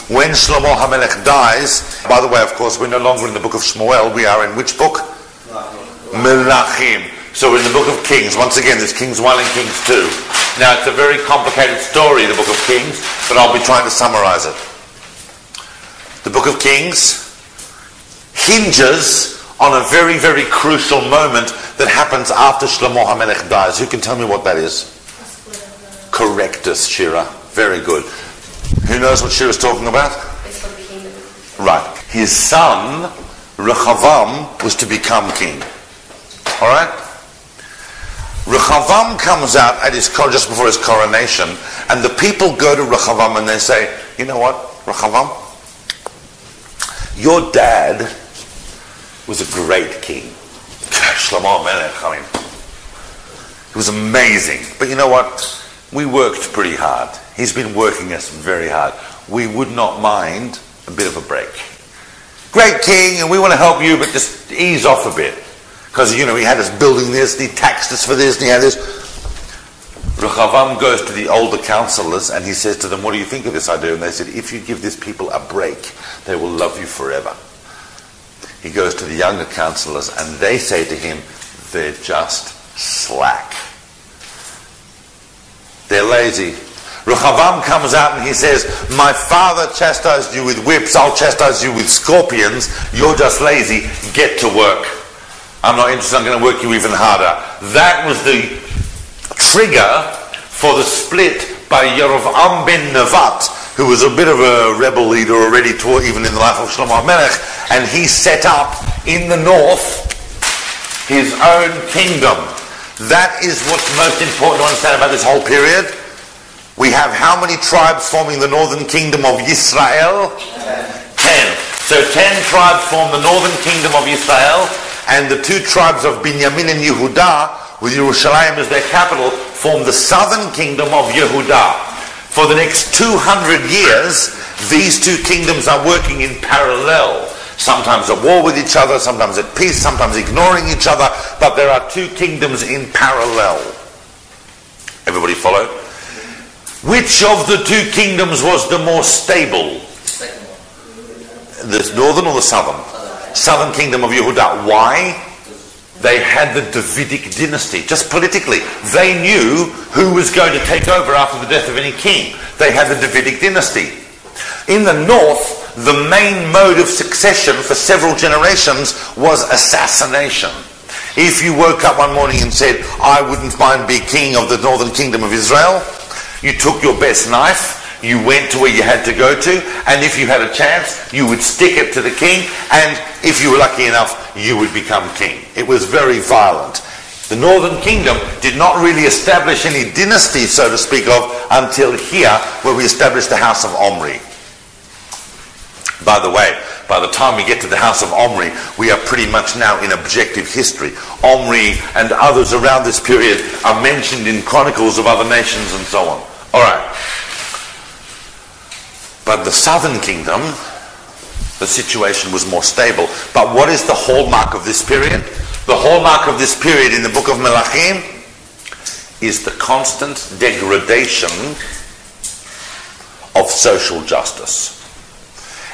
When Shlomo HaMelech dies, by the way, of course, we're no longer in the Book of Shmoel. We are in which book? Melachim. So we're in the Book of Kings. Once again, there's Kings 1 and Kings 2. Now, it's a very complicated story, the Book of Kings, but I'll be trying to summarize it. The Book of Kings hinges on a very, very crucial moment that happens after Shlomo HaMelech dies. Who can tell me what that is? Correctus, Shira. Very good. Who knows what Shira's talking about? Right. His son, Rechavam, was to become king. Alright? Rechavam comes out at just before his coronation, and the people go to Rechavam and they say, you know what, Rechavam? Your dad was a great king. Shlomo HaMelech, he was amazing. But you know what? We worked pretty hard. He's been working us very hard. We would not mind a bit of a break. Great king, and we want to help you, but just ease off a bit. Because, he had us building this, he taxed us for this, and he had this. Rechavam goes to the older counselors, and he says to them, what do you think of this idea? And they said, if you give these people a break, they will love you forever. He goes to the younger counselors, and they say to him, they're just slack. They're lazy. Rechavam comes out and he says, my father chastised you with whips, I'll chastise you with scorpions, you're just lazy, get to work. I'm not interested, I'm going to work you even harder. That was the trigger for the split by Yerovam ben Nevat, who was a bit of a rebel leader already, even in the life of Shlomo HaMelech, and he set up in the north his own kingdom. That is what's most important to understand about this whole period. We have how many tribes forming the northern kingdom of Yisrael? 10. So 10 tribes form the northern kingdom of Israel, and the 2 tribes of Binyamin and Yehudah, with Yerushalayim as their capital, form the southern kingdom of Yehudah. For the next 200 years, these 2 kingdoms are working in parallel. Sometimes at war with each other, sometimes at peace, sometimes ignoring each other, but there are 2 kingdoms in parallel. Everybody follow? Which of the 2 kingdoms was the more stable? Second one. The northern or the southern? Southern kingdom of Yehudah. Why? They had the Davidic dynasty. Just politically, they knew who was going to take over after the death of any king. They had the Davidic dynasty. In the north, the main mode of succession for several generations was assassination. If you woke up one morning and said, I wouldn't mind being king of the northern kingdom of Israel, you took your best knife, you went to where you had to go to, and if you had a chance, you would stick it to the king, and if you were lucky enough, you would become king. It was very violent. The northern kingdom did not really establish any dynasty, so to speak of, until here, where we established the house of Omri. By the way, by the time we get to the house of Omri, we are pretty much now in objective history. Omri and others around this period are mentioned in chronicles of other nations and so on. All right. But the southern kingdom, the situation was more stable. But what is the hallmark of this period? The hallmark of this period in the book of Melachim is the constant degradation of social justice.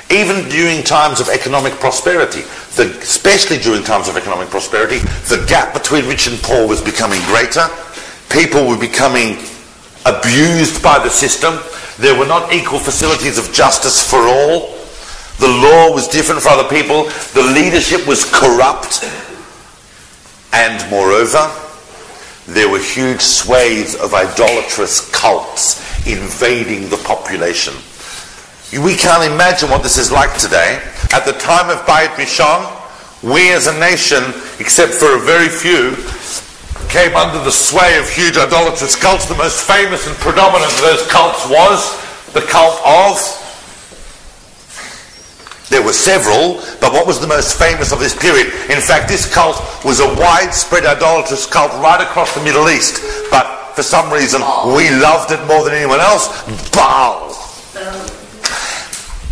Even during times of economic prosperity, especially during times of economic prosperity, the gap between rich and poor was becoming greater. People were becoming abused by the system. There were not equal facilities of justice for all. The law was different for other people. The leadership was corrupt. And moreover, there were huge swathes of idolatrous cults invading the population. We can't imagine what this is like today. At the time of Bayit Rishon, we as a nation, except for a very few, came under the sway of huge idolatrous cults. The most famous and predominant of those cults was the cult of... There were several, but what was the most famous of this period? In fact, this cult was a widespread idolatrous cult right across the Middle East. But for some reason, we loved it more than anyone else. Baal.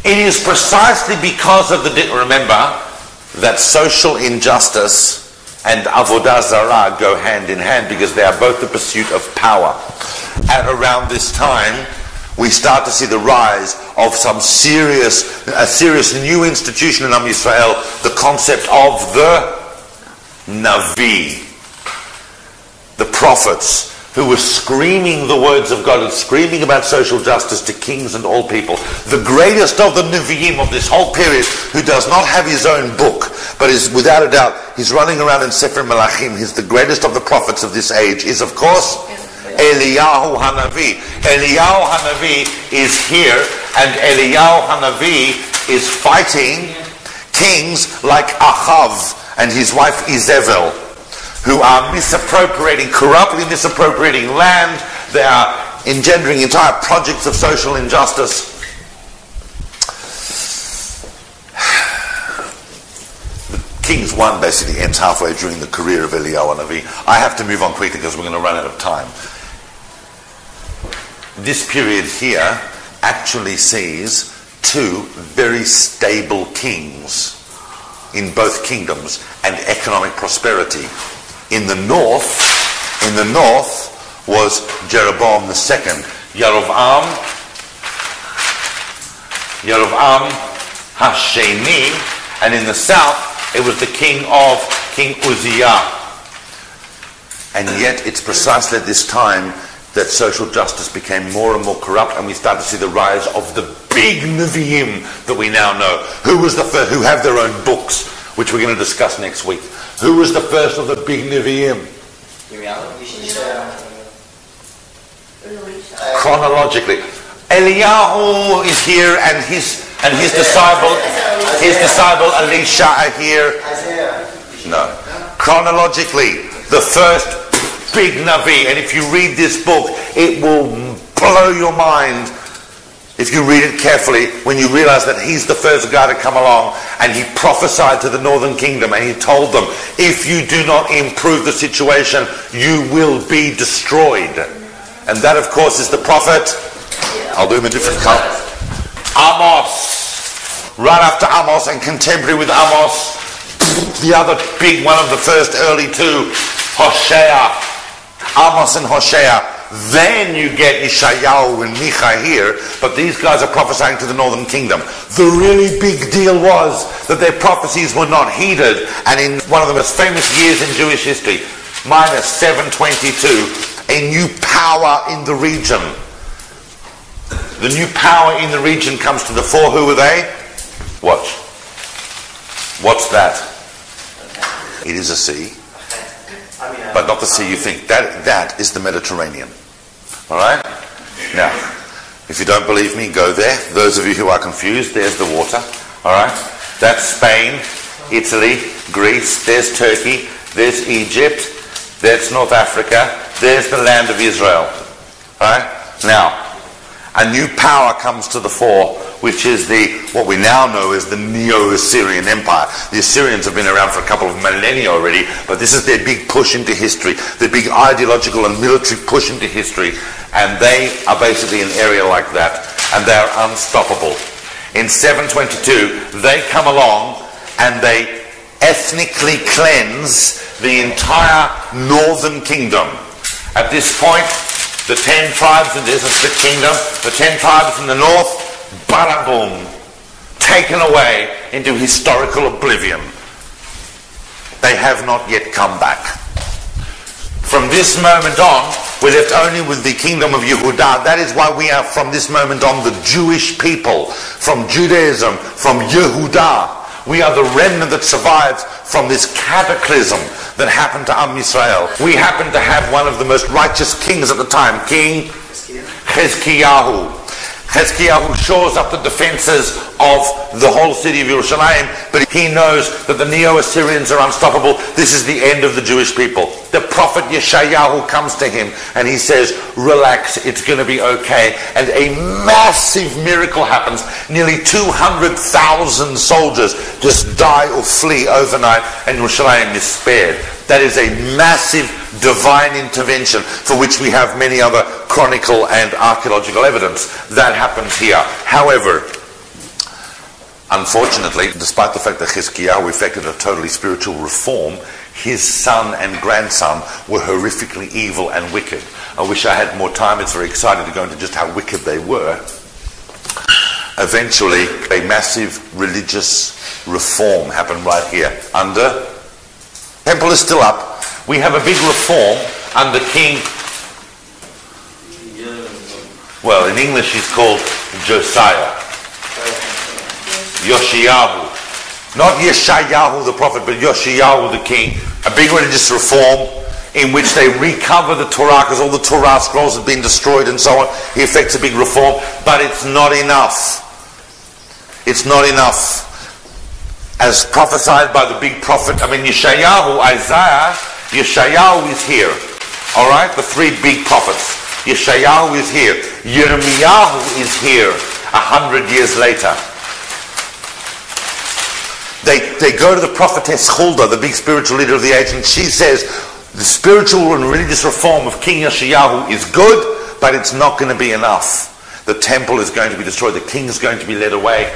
It is precisely because of the... Remember that social injustice and avodah zarah go hand in hand, because they are both the pursuit of power. At around this time, we start to see the rise of a serious new institution in Am Yisrael, the concept of the Navi, the prophets, who were screaming the words of God and screaming about social justice to kings and all people. The greatest of the Nevi'im of this whole period, who does not have his own book, but is without a doubt, he's running around in Sefer Melachim, he's the greatest of the prophets of this age, is of course Eliyahu Hanavi. Eliyahu Hanavi is here, and Eliyahu Hanavi is fighting kings like Achav and his wife Izebel, who are corruptly misappropriating land. They are engendering entire projects of social injustice. The Kings 1 basically ends halfway during the career of Eliyahu Hanavi. I have to move on quickly because we're going to run out of time. This period here actually sees two very stable kings in both kingdoms and economic prosperity. In the north was Jeroboam II, Yerovam Hasheni, and in the south it was the king of King Uzziah. And yet it's precisely at this time that social justice became more and more corrupt, and we start to see the rise of the big Nevi'im that we now know. Who was the first, who have their own books, which we're going to discuss next week. Who was the first of the big Nevi'im? Chronologically, Eliyahu is here, and his disciple Elisha are here. No, chronologically, the first big Navi, and if you read this book, it will blow your mind if you read it carefully, when you realize that he's the first guy to come along, and he prophesied to the northern kingdom, and he told them, if you do not improve the situation, you will be destroyed. And that, of course, is the prophet, I'll do him a different color, Amos. Right after Amos, and contemporary with Amos, the other big one of the first early two, Hosea. Amos and Hosea. Then you get Ishayahu and Micha here, but these guys are prophesying to the northern kingdom. The really big deal was that their prophecies were not heeded, and in one of the most famous years in Jewish history, minus 722, a new power in the region. The new power in the region comes to the fore. Who are they? Watch. What's that? It is a sea. But not the sea you think. That is the Mediterranean. Alright? Now, if you don't believe me, go there. Those of you who are confused, there's the water. Alright? That's Spain, Italy, Greece, there's Turkey, there's Egypt, That's North Africa. There's the land of Israel. Right? Now, a new power comes to the fore, which is what we now know as the Neo-Assyrian Empire. The Assyrians have been around for a couple of millennia already, but this is their big push into history, their big ideological and military push into history, and they are basically an area like that, and they are unstoppable. In 722, they come along and they ethnically cleanse the entire northern kingdom. At this point, the 10 tribes, and this is the kingdom, the 10 tribes in the north, bada boom, taken away into historical oblivion. They have not yet come back. From this moment on, we're left only with the kingdom of Yehudah. That is why we are, from this moment on, the Jewish people, from Judaism, from Yehudah. We are the remnant that survives from this cataclysm that happened to Yisrael. We happen to have one of the most righteous kings at the time, King Chezkiyahu. Chezkiyahu shores up the defenses of the whole city of Yerushalayim, but he knows that the Neo-Assyrians are unstoppable. This is the end of the Jewish people. The prophet Yeshayahu comes to him and he says, relax, it's going to be okay. And a massive miracle happens. Nearly 200,000 soldiers just die or flee overnight, and Yerushalayim is spared. That is a massive divine intervention for which we have many other chronicle and archaeological evidence. That happens here. However, unfortunately, despite the fact that Chizkiyahu effected a totally spiritual reform, his son and grandson were horrifically evil and wicked. I wish I had more time. It's very exciting to go into just how wicked they were. Eventually, a massive religious reform happened right here. The temple is still up. We have a big reform under King, well, in English he's called Josiah. Yoshiyahu. Not Yeshayahu the prophet, but Yoshiyahu the king. A big religious reform in which they recover the Torah, because all the Torah scrolls have been destroyed and so on. He effects a big reform, but it's not enough. It's not enough. As prophesied by the big prophet, Yeshayahu, Isaiah, Yeshayahu is here. Alright? The three big prophets. Yeshayahu is here. Yirmiyahu is here 100 years later. They go to the prophetess Huldah, the big spiritual leader of the age, and she says, the spiritual and religious reform of King Yeshayahu is good, but it's not going to be enough. The temple is going to be destroyed. The king is going to be led away.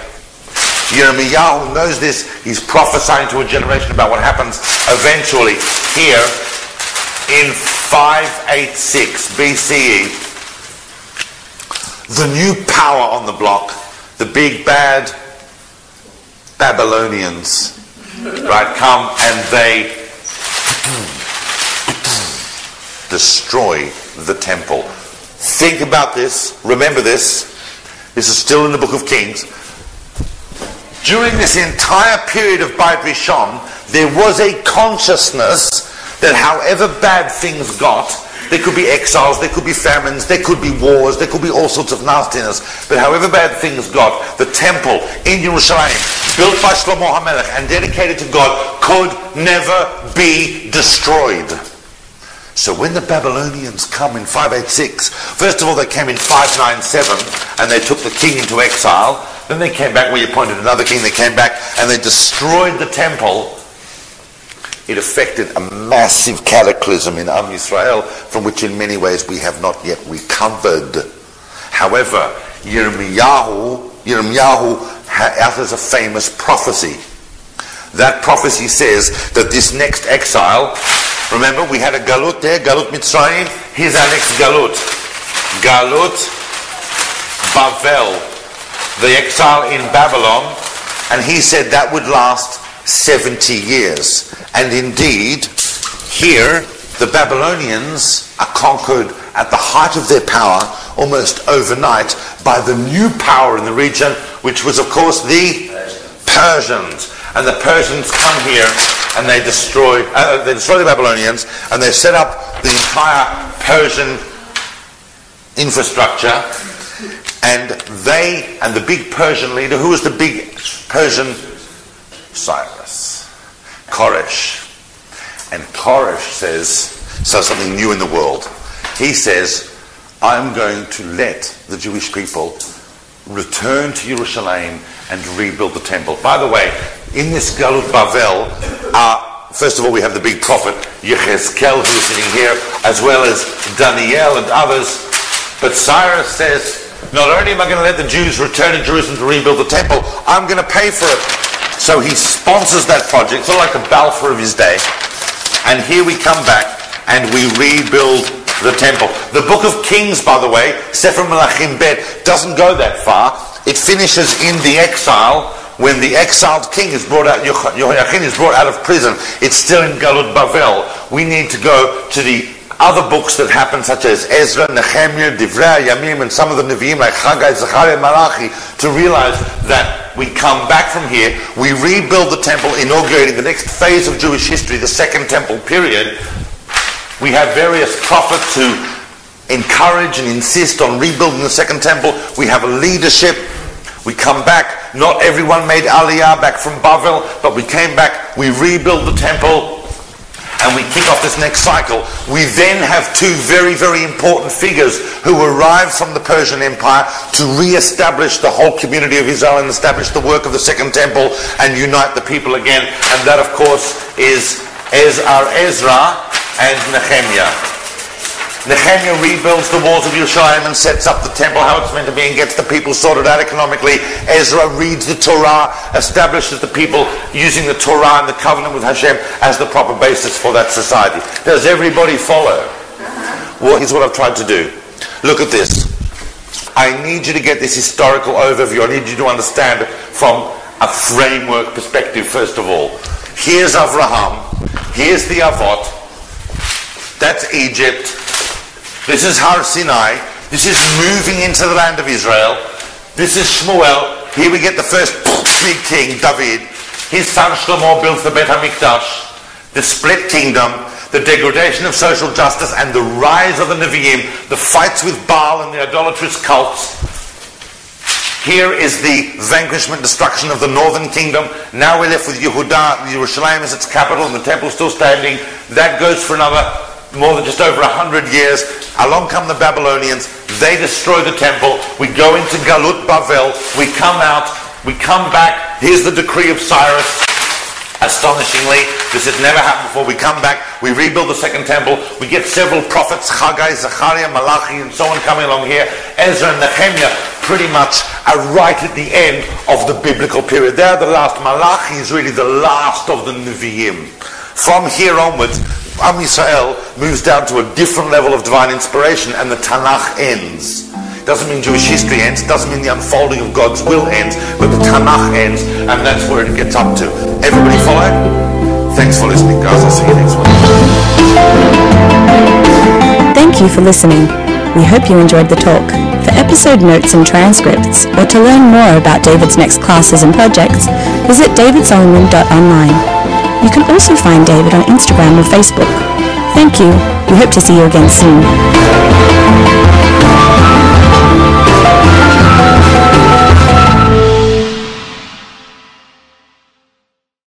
Yirmiyahu knows this. He's prophesying to a generation about what happens eventually here in 586 BCE. The new power on the block, the big bad Babylonians, right, come and they destroy the temple. Think about this. Remember this. This is still in the Book of Kings. During this entire period of Beit Rishon, there was a consciousness that however bad things got, there could be exiles, there could be famines, there could be wars, there could be all sorts of nastiness, but however bad things got, the temple in Yerushalayim, built by Shlomo HaMelech and dedicated to God, could never be destroyed. So when the Babylonians come in 586, first of all they came in 597 and they took the king into exile. Then they came back, we appointed another king, they came back and they destroyed the temple. It affected a massive cataclysm in Yisrael, from which in many ways we have not yet recovered. However, Yirmiyahu utters a famous prophecy. That prophecy says that this next exile, remember we had a Galut there, Galut Mitzrayim, here's our next Galut. Galut Bavel, the exile in Babylon, and he said that would last 70 years. And indeed, here, the Babylonians are conquered at the height of their power, almost overnight, by the new power in the region, which was, of course, the Persians. And the Persians come here and they destroy the Babylonians, and they set up the entire Persian infrastructure. And they, and the big Persian leader, who was the big Persian? Cyrus. Koresh. And Koresh says, So something new in the world. He says, I'm going to let the Jewish people return to Jerusalem and rebuild the temple. By the way, in this Galut Bavel, first of all, we have the big prophet Yechezkel, who is sitting here, as well as Daniel and others. But Cyrus says, not only am I going to let the Jews return to Jerusalem to rebuild the temple, I'm going to pay for it. So he sponsors that project, sort of like the Balfour of his day. And here we come back and we rebuild the temple. The Book of Kings, by the way, Sefer Melachim Bet, doesn't go that far. It finishes in the exile, when the exiled king is brought out, Jehoiachin is brought out of prison. It's still in Galut Bavel. We need to go to the other books that happen, such as Ezra, Nehemiah, Devorah, Yamim, and some of the Nevi'im like Haggai, Zechariah, Malachi, to realize that we come back from here, we rebuild the temple, inaugurating the next phase of Jewish history, the Second Temple period. We have various prophets who encourage and insist on rebuilding the Second Temple. We have a leadership. We come back. Not everyone made Aliyah back from Bavel, but we came back. We rebuild the temple, and we kick off this next cycle. We then have two very, very important figures who arrive from the Persian Empire to re-establish the whole community of Israel and establish the work of the Second Temple and unite the people again. And that, of course, is Ezra and Nehemiah. Nehemiah rebuilds the walls of Yerushalayim and sets up the temple how it's meant to be and gets the people sorted out economically. Ezra reads the Torah, establishes the people using the Torah and the covenant with Hashem as the proper basis for that society. Does everybody follow? Well, here's what I've tried to do. Look at this. I need you to get this historical overview. I need you to understand it from a framework perspective, first of all. Here's Avraham. Here's the Avot. That's Egypt. This is Har Sinai. This is moving into the land of Israel. This is Shmuel. Here we get the first big king, David. His son Shlomo builds the Bet HaMikdash. The split kingdom, the degradation of social justice, and the rise of the Nevi'im, the fights with Baal and the idolatrous cults. Here is the vanquishment, destruction of the northern kingdom. Now we're left with Yehuda, Yerushalayim as its capital, and the temple still standing. That goes for another more than just over 100 years. Along come the Babylonians. They destroy the temple. We go into Galut Bavel. We come out. We come back. Here's the decree of Cyrus. Astonishingly, this has never happened before. We come back. We rebuild the Second Temple. We get several prophets, Haggai, Zechariah, Malachi, and so on coming along here. Ezra and Nehemiah pretty much are right at the end of the biblical period. They're the last. Malachi is really the last of the Nevi'im. From here onwards, Am Yisrael moves down to a different level of divine inspiration, and the Tanach ends. Doesn't mean Jewish history ends, doesn't mean the unfolding of God's will ends, but the Tanach ends, and that's where it gets up to. Everybody follow? Thanks for listening, guys. I'll see you next week. Thank you for listening. We hope you enjoyed the talk. For episode notes and transcripts, or to learn more about David's next classes and projects, visit davidsolomon.online. You can also find David on Instagram or Facebook. Thank you. We hope to see you again soon.